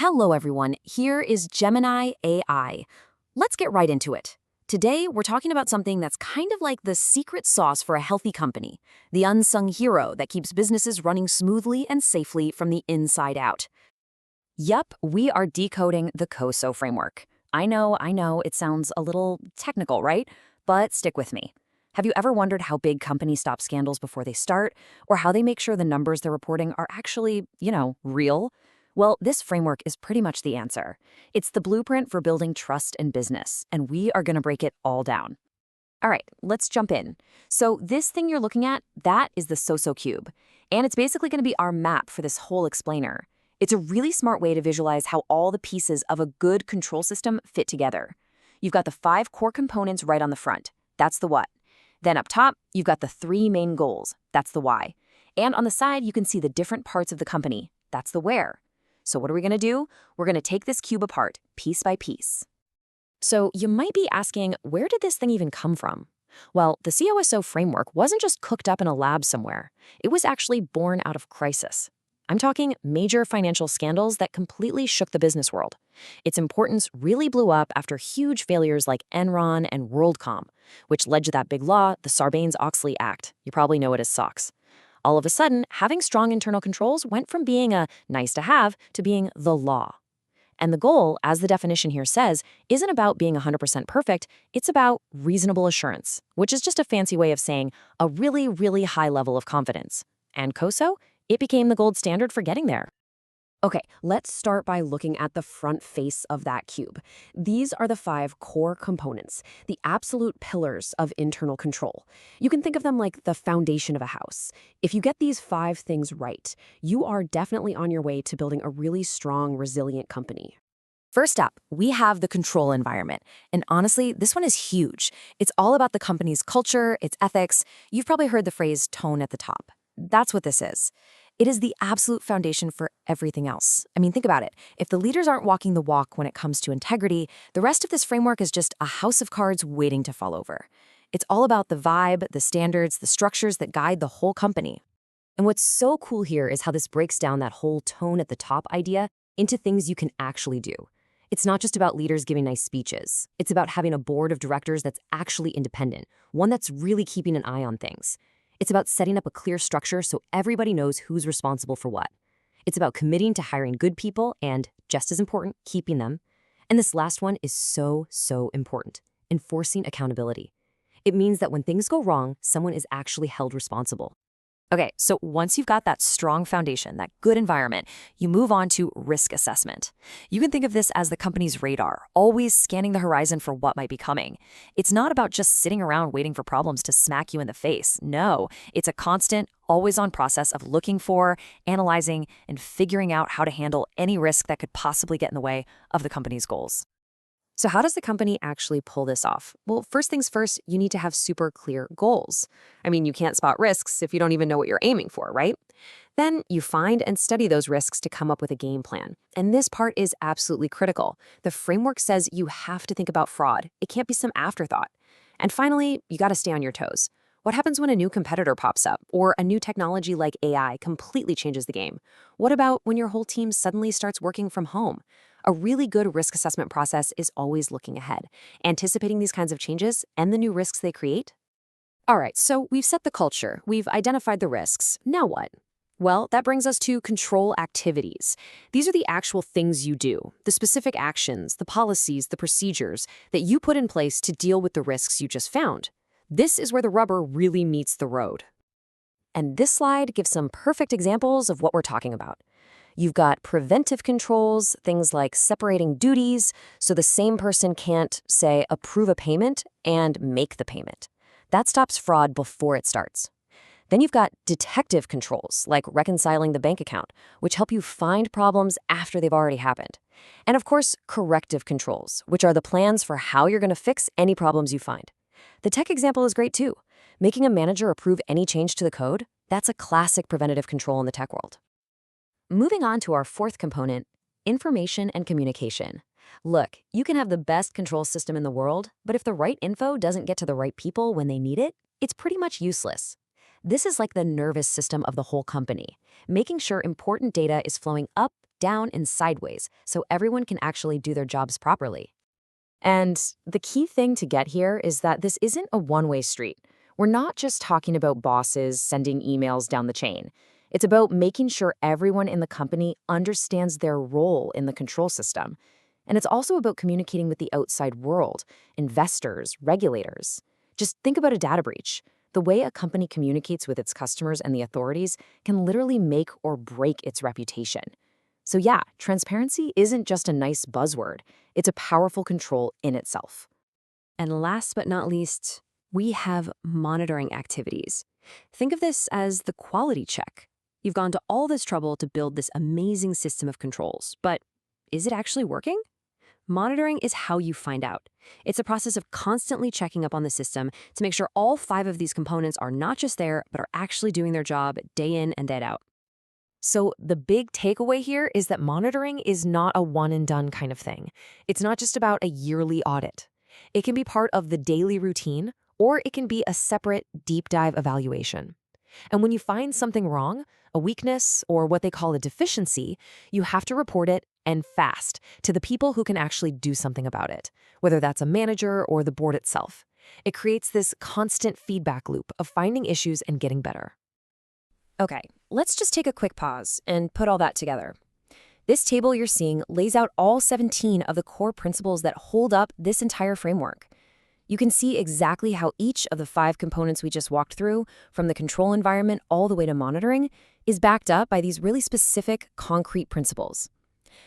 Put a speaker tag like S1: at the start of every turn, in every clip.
S1: Hello, everyone. Here is Gemini AI. Let's get right into it. Today, we're talking about something that's kind of like the secret sauce for a healthy company, the unsung hero that keeps businesses running smoothly and safely from the inside out. Yup, we are decoding the COSO framework. I know, it sounds a little technical, right? But stick with me. Have you ever wondered how big companies stop scandals before they start, or how they make sure the numbers they're reporting are actually, real? Well, this framework is pretty much the answer. It's the blueprint for building trust in business, and we are going to break it all down. All right, let's jump in. So this thing you're looking at, that is the SOSO cube, and it's basically going to be our map for this whole explainer. It's a really smart way to visualize how all the pieces of a good control system fit together. You've got the 5 core components right on the front. That's the what. Then up top, you've got the 3 main goals. That's the why. And on the side, you can see the different parts of the company. That's the where. So what are we going to do? We're going to take this cube apart, piece by piece. So you might be asking, where did this thing even come from? Well, the COSO framework wasn't just cooked up in a lab somewhere. It was actually born out of crisis. I'm talking major financial scandals that completely shook the business world. Its importance really blew up after huge failures like Enron and WorldCom, which led to that big law, the Sarbanes-Oxley Act. You probably know it as SOX. All of a sudden, having strong internal controls went from being a nice to have to being the law. And the goal, as the definition here says, isn't about being 100% perfect, it's about reasonable assurance, which is just a fancy way of saying a really, really high level of confidence. And COSO? It became the gold standard for getting there. Okay, let's start by looking at the front face of that cube. These are the 5 core components, the absolute pillars of internal control. You can think of them like the foundation of a house. If you get these 5 things right, you are definitely on your way to building a really strong, resilient company. First up, we have the control environment. And honestly, this one is huge. It's all about the company's culture, its ethics. You've probably heard the phrase tone at the top. That's what this is. It is the absolute foundation for everything else. I mean, think about it. If the leaders aren't walking the walk when it comes to integrity, the rest of this framework is just a house of cards waiting to fall over. It's all about the vibe, the standards, the structures that guide the whole company. And what's so cool here is how this breaks down that whole tone at the top idea into things you can actually do. It's not just about leaders giving nice speeches. It's about having a board of directors that's actually independent, one that's really keeping an eye on things. It's about setting up a clear structure so everybody knows who's responsible for what. It's about committing to hiring good people and, just as important, keeping them. And this last one is so important, enforcing accountability. It means that when things go wrong, someone is actually held responsible. Okay, so once you've got that strong foundation, that good environment, you move on to risk assessment. You can think of this as the company's radar, always scanning the horizon for what might be coming. It's not about just sitting around waiting for problems to smack you in the face. No, it's a constant, always-on process of looking for, analyzing, and figuring out how to handle any risk that could possibly get in the way of the company's goals. So how does the company actually pull this off? Well, first things first, you need to have super clear goals. I mean, you can't spot risks if you don't even know what you're aiming for, right? Then you find and study those risks to come up with a game plan. And this part is absolutely critical. The framework says you have to think about fraud. It can't be some afterthought. And finally, you got to stay on your toes. What happens when a new competitor pops up or a new technology like AI completely changes the game? What about when your whole team suddenly starts working from home? A really good risk assessment process is always looking ahead, anticipating these kinds of changes and the new risks they create. All right, so we've set the culture, we've identified the risks. Now what? Well, that brings us to control activities. These are the actual things you do, the specific actions, the policies, the procedures that you put in place to deal with the risks you just found. This is where the rubber really meets the road. And this slide gives some perfect examples of what we're talking about. You've got preventive controls, things like separating duties, so the same person can't, say, approve a payment and make the payment. That stops fraud before it starts. Then you've got detective controls, like reconciling the bank account, which help you find problems after they've already happened. And of course, corrective controls, which are the plans for how you're going to fix any problems you find. The tech example is great too. Making a manager approve any change to the code, that's a classic preventative control in the tech world. Moving on to our fourth component, information and communication. Look, you can have the best control system in the world, but if the right info doesn't get to the right people when they need it, it's pretty much useless. This is like the nervous system of the whole company, making sure important data is flowing up, top-down and sideways so everyone can actually do their jobs properly. And the key thing to get here is that this isn't a one-way street. We're not just talking about bosses sending emails down the chain. It's about making sure everyone in the company understands their role in the control system. And it's also about communicating with the outside world, investors, regulators. Just think about a data breach. The way a company communicates with its customers and the authorities can literally make or break its reputation. So yeah, transparency isn't just a nice buzzword. It's a powerful control in itself.
S2: And last but not least, we have monitoring activities. Think of this as the quality check. You've gone to all this trouble to build this amazing system of controls, but is it actually working? Monitoring is how you find out. It's a process of constantly checking up on the system to make sure all 5 of these components are not just there, but are actually doing their job day in and day out.
S1: So the big takeaway here is that monitoring is not a one-and-done kind of thing. It's not just about a yearly audit. It can be part of the daily routine, or it can be a separate deep dive evaluation. And when you find something wrong, a weakness, or what they call a deficiency, you have to report it, and fast, to the people who can actually do something about it, whether that's a manager or the board itself. It creates this constant feedback loop of finding issues and getting better. Okay, let's just take a quick pause and put all that together. This table you're seeing lays out all 17 of the core principles that hold up this entire framework. You can see exactly how each of the 5 components we just walked through, from the control environment all the way to monitoring, is backed up by these really specific, concrete principles.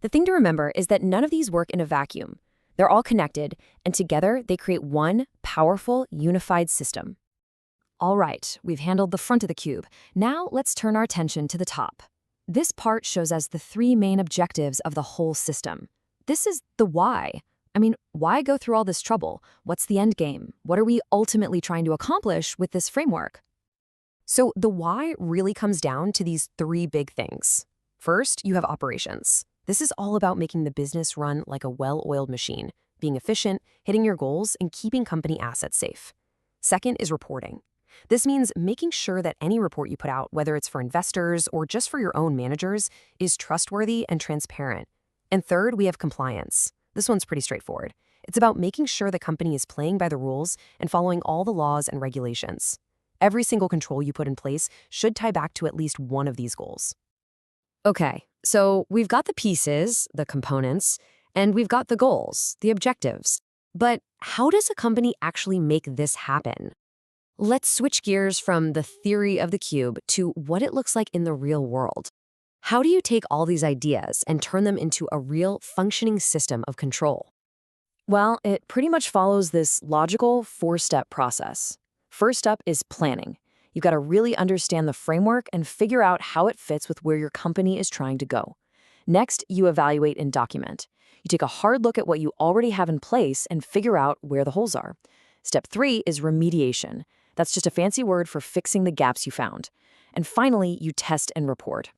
S1: The thing to remember is that none of these work in a vacuum. They're all connected, and together they create one powerful, unified system. All right, we've handled the front of the cube. Now let's turn our attention to the top. This part shows us the 3 main objectives of the whole system. This is the why. I mean, why go through all this trouble? What's the end game? What are we ultimately trying to accomplish with this framework? So the why really comes down to these 3 big things. First, you have operations. This is all about making the business run like a well-oiled machine, being efficient, hitting your goals, and keeping company assets safe. Second is reporting. This means making sure that any report you put out, whether it's for investors or just for your own managers, is trustworthy and transparent. And third, we have compliance. This one's pretty straightforward. It's about making sure the company is playing by the rules and following all the laws and regulations. Every single control you put in place should tie back to at least one of these goals. Okay, so we've got the pieces, the components, and we've got the goals, the objectives. But how does a company actually make this happen? Let's switch gears from the theory of the cube to what it looks like in the real world. How do you take all these ideas and turn them into a real functioning system of control? Well, it pretty much follows this logical 4-step process. First up is planning. You've got to really understand the framework and figure out how it fits with where your company is trying to go. Next, you evaluate and document. You take a hard look at what you already have in place and figure out where the holes are. Step 3 is remediation. That's just a fancy word for fixing the gaps you found. And finally, you test and report.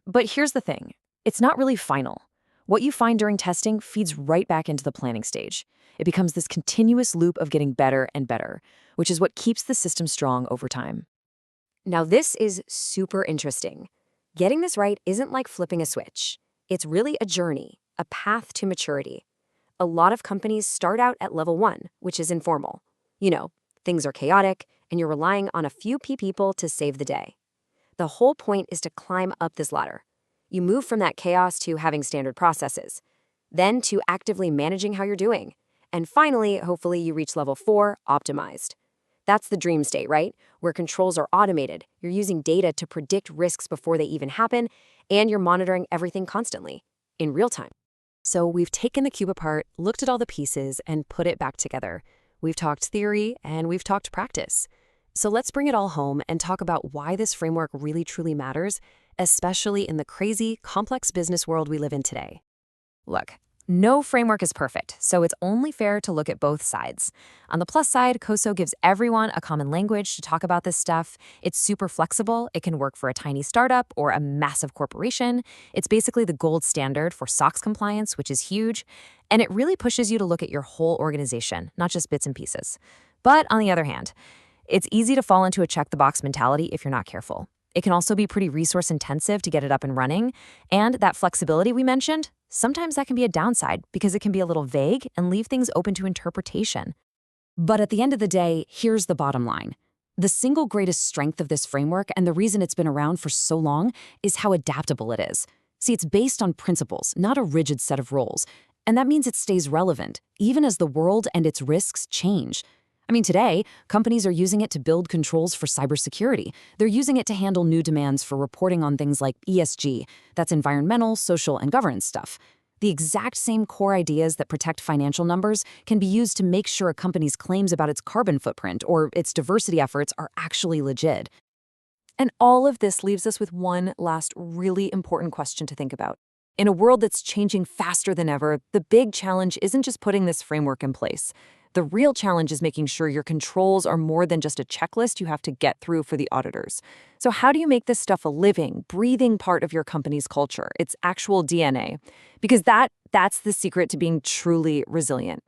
S1: But here's the thing. It's not really final. What you find during testing feeds right back into the planning stage. It becomes this continuous loop of getting better and better, which is what keeps the system strong over time. Now, this is super interesting. Getting this right isn't like flipping a switch. It's really a journey, a path to maturity. A lot of companies start out at level 1, which is informal. You know, things are chaotic, and you're relying on a few people to save the day. The whole point is to climb up this ladder. You move from that chaos to having standard processes, then to actively managing how you're doing, and finally, hopefully, you reach level 4, optimized. That's the dream state, right? Where controls are automated, you're using data to predict risks before they even happen, and you're monitoring everything constantly, in real time. So we've taken the cube apart, looked at all the pieces, and put it back together. We've talked theory, and we've talked practice. So let's bring it all home and talk about why this framework really truly matters, especially in the crazy, complex business world we live in today. Look, no framework is perfect, so it's only fair to look at both sides. On the plus side, COSO gives everyone a common language to talk about this stuff. It's super flexible. It can work for a tiny startup or a massive corporation. It's basically the gold standard for SOX compliance, which is huge. And it really pushes you to look at your whole organization, not just bits and pieces. But on the other hand, it's easy to fall into a check-the-box mentality if you're not careful. It can also be pretty resource intensive to get it up and running. And that flexibility we mentioned, sometimes that can be a downside because it can be a little vague and leave things open to interpretation. But at the end of the day, here's the bottom line. The single greatest strength of this framework, and the reason it's been around for so long, is how adaptable it is. See, it's based on principles, not a rigid set of rules. And that means it stays relevant, even as the world and its risks change. I mean, today, companies are using it to build controls for cybersecurity. They're using it to handle new demands for reporting on things like ESG, that's environmental, social, and governance stuff. The exact same core ideas that protect financial numbers can be used to make sure a company's claims about its carbon footprint or its diversity efforts are actually legit. And all of this leaves us with one last really important question to think about. In a world that's changing faster than ever, the big challenge isn't just putting this framework in place. The real challenge is making sure your controls are more than just a checklist you have to get through for the auditors. So how do you make this stuff a living, breathing part of your company's culture, its actual DNA? Because that's the secret to being truly resilient.